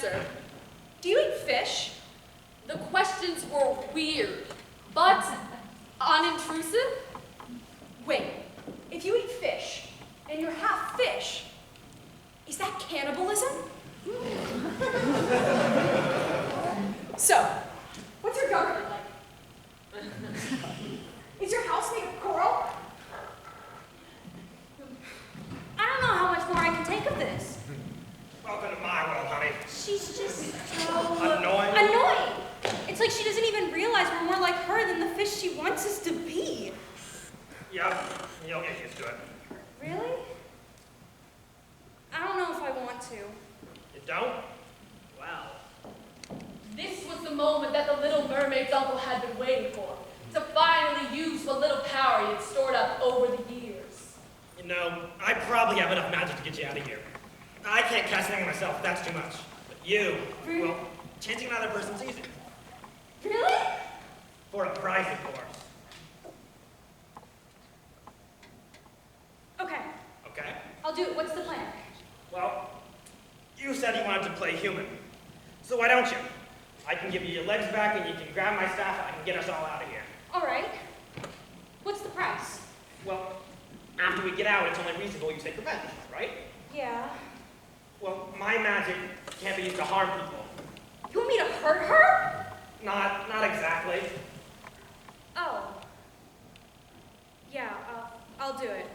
answer. Do you eat fish? The questions were weird, but unintrusive. Wait, if you eat fish, and you're half fish, is that cannibalism? So, what's your government like? Is your house made of coral? I don't know how much more I can take of this. Welcome to my world, honey. She's just so... Annoying? Annoying! It's like she doesn't even realize we're more like her than the fish she wants us to be. Yep, you'll get used to it. Really? I don't know if I want to. You don't? Well. This was the moment that the Little Mermaid's uncle had been waiting for, to finally use what little power he had stored up over the years. You know, I probably have enough magic to get you out of here. I can't cast anything myself, that's too much. But you, well, changing another person's easy. Really? For a price, of course. Okay, Okay? I'll do it. What's the plan? Well, you said you wanted to play human. So why don't you? I can give you your legs back and you can grab my staff and I can get us all out of here. All right. What's the price? Well, after we get out, it's only reasonable you take revenge, right? Yeah. Well, my magic can't be used to harm people. You want me to hurt her? Not exactly. Oh. Yeah, I'll do it.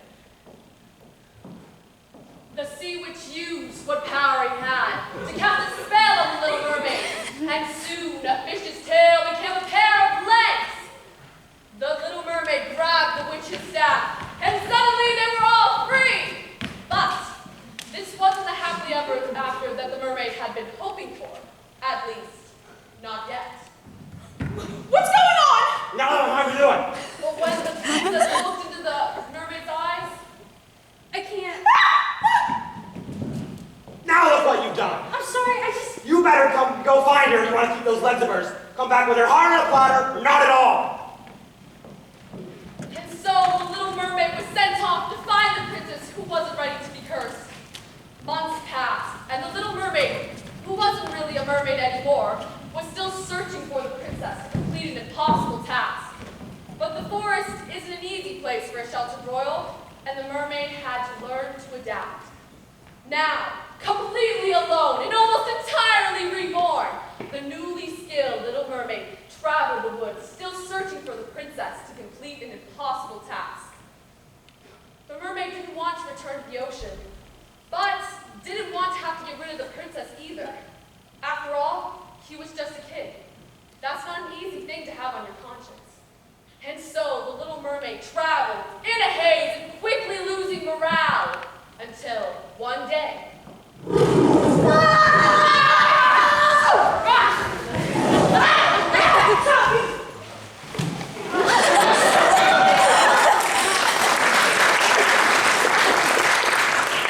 The sea witch used what power he had to cast a spell on the Little Mermaid, and soon a fish's tail became a pair of legs. The Little Mermaid grabbed the witch's staff, and suddenly they were all free. But this wasn't the happily ever after that the mermaid had been hoping for. At least, not yet. What's going on? No, how are you doing? But when the princess looked into the mermaid's eyes, I can't. Now look what you've done. I'm sorry, I just... You better go find her if you want to keep those legs of hers. Come back with her heart on a platter, or not at all. and so the Little Mermaid was sent off to find the princess who wasn't ready to be cursed. Months passed, and the Little Mermaid, who wasn't really a mermaid anymore, was still searching for the princess to complete an impossible task. But the forest isn't an easy place for a sheltered royal, and the mermaid had to learn to adapt. Now, completely alone and almost entirely reborn, the newly skilled Little Mermaid traveled the woods, still searching for the princess to complete an impossible task. The mermaid didn't want to return to the ocean, but didn't want to have to get rid of the princess either. After all, he was just a kid. That's not an easy thing to have on your conscience. And so the Little Mermaid traveled in a haze and quickly losing morale until one day.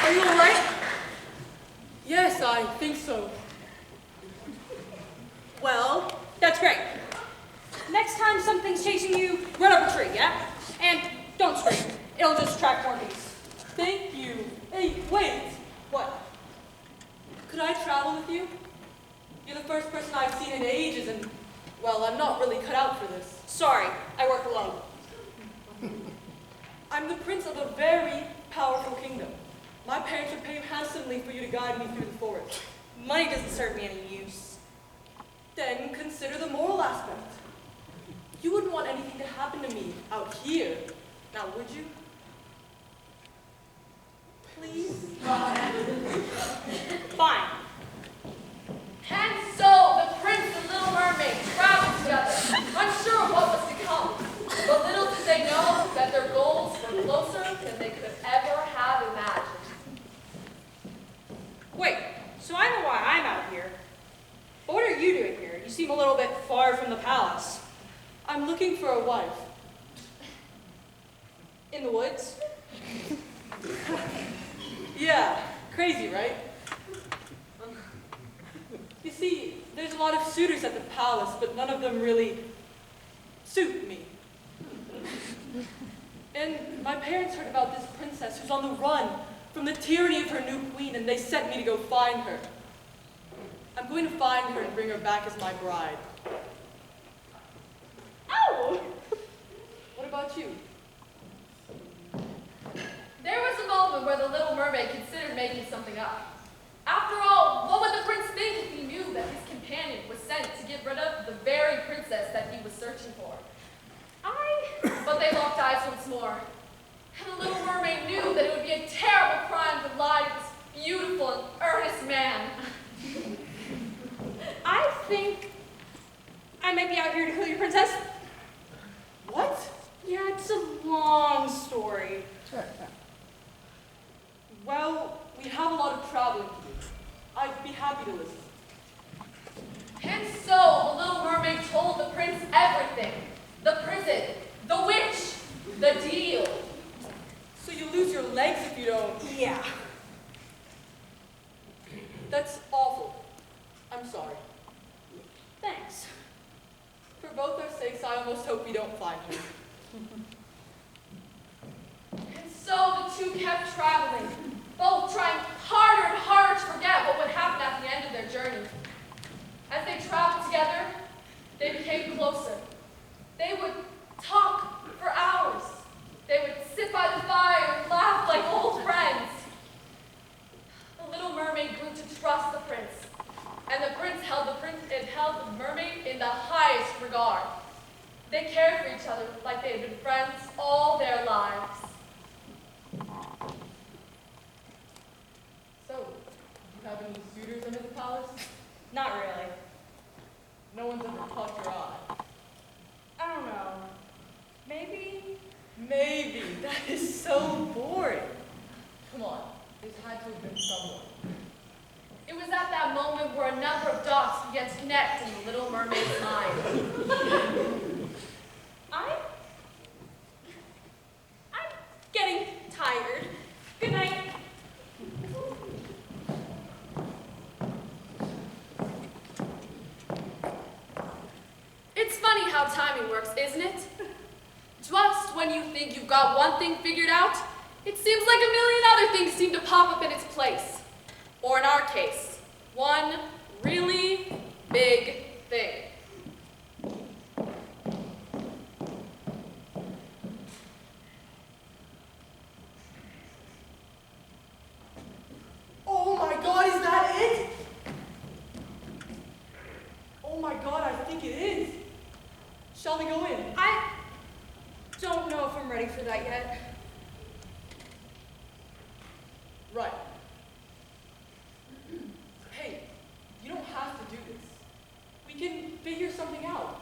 Are you all right? Yes, I think so. Well, that's great. Next time something's chasing you, run up a tree, yeah? And don't scream. It'll just attract more bees. Thank you. Hey, wait. What? Could I travel with you? You're the first person I've seen in ages, and, well, I'm not really cut out for this. Sorry, I work alone. I'm the prince of a very powerful kingdom. My parents would pay handsomely for you to guide me through the forest. Money doesn't serve me any use. Then consider the moral aspect. You wouldn't want anything to happen to me out here, now would you? Please? Fine. And so the prince and Little Mermaid traveled together, unsure of what was to come. But little did they know that their goals were closer than they could ever have imagined. Wait, so I know why I'm out here. But what are you doing here? You seem a little bit far from the palace. I'm looking for a wife. In the woods? Yeah, crazy, right? You see, there's a lot of suitors at the palace, but none of them really suit me. And my parents heard about this princess who's on the run from the tyranny of her new queen, and they sent me to go find her. I'm going going to find her and bring her back as my bride. Oh! What about you? There was a moment where the Little Mermaid considered making something up. After all, what would the prince think if he knew that his companion was sent to get rid of the very princess that he was searching for? But they locked eyes once more. And the Little Mermaid knew that it would be a terrible crime to lie to this beautiful and earnest man. I think I might be out here to kill your princess. What? Yeah, it's a long story. Well, we have a lot of traveling to do. I'd be happy to listen. And so the Little Mermaid told the prince everything. The prison, the witch, the deal. So you lose your legs if you don't. Yeah. That's awful. I'm sorry. Thanks. For both our sakes, I almost hope we don't find her. And so the two kept traveling, both trying harder and harder to forget what would happen at the end of their journey. As they traveled together, they became closer. They would talk for hours. They would sit by the fire and laugh like old friends. The Little Mermaid grew to trust the prince, and the prince held the mermaid in the highest regard. They cared for each other like they had been friends all their lives. So, do you have any suitors under the palace? Not really. No one's ever caught your eye. I don't know. Maybe? Maybe. That is so boring. Come on. There's had to have been someone. It was at that moment where a number of dots began to connect in the Little Mermaid's mind. I'm getting tired. Good night. It's funny how timing works, isn't it? Just when you think you've got one thing figured out, it seems like a million other things seem to pop up in its place. Or in our case, one really big thing. Oh my God, is that it? Oh my God, I think it is. Shall we go in? I don't know if I'm ready for that yet. Right. Hey, you don't have to do this. We can figure something out.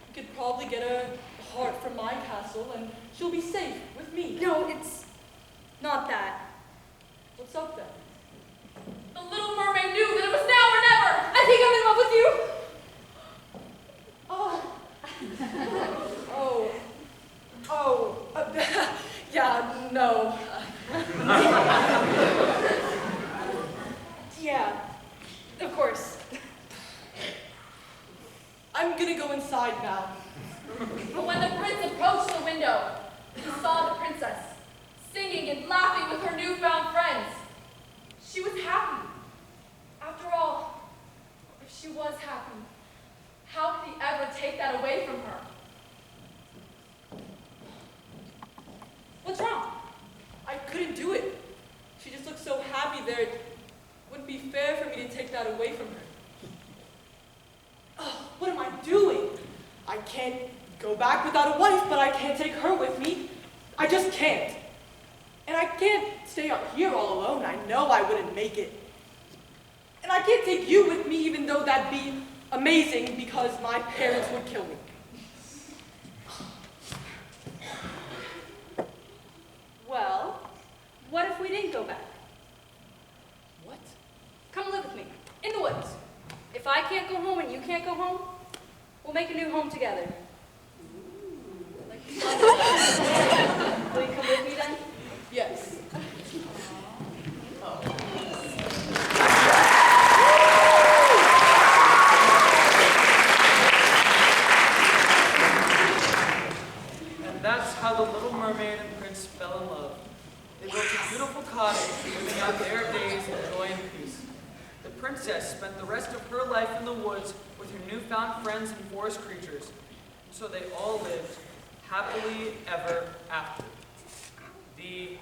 We could probably get a heart from my castle and she'll be safe with me. No, it's not that. What's up then? The Little Mermaid knew that it was now or never. I think I'm in love with you. Yeah, no. Yeah, of course. I'm gonna go inside now. But when the prince approached the window, he saw the princess, singing and laughing with her newfound friends. She was happy. After all, if she was happy, how could he ever take that away from her? What's wrong? I couldn't do it. She just looked so happy there. It wouldn't be fair for me to take that away from her. Oh, what am I doing? I can't go back without a wife, but I can't take her with me. I just can't. And I can't stay out here all alone. I know I wouldn't make it. And I can't take you with me, even though that'd be amazing, because my parents would kill me. Well, what if we didn't go back? What? Come live with me, in the woods. If I can't go home and you can't go home, we'll make a new home together. Will you come with me then? Yes. And that's how the Little Mermaid and Prince fell in love. They built a beautiful cottage, living out their days in joy and peace. The princess spent the rest of her life in the woods with her newfound friends and forest creatures. So they all lived happily ever after. The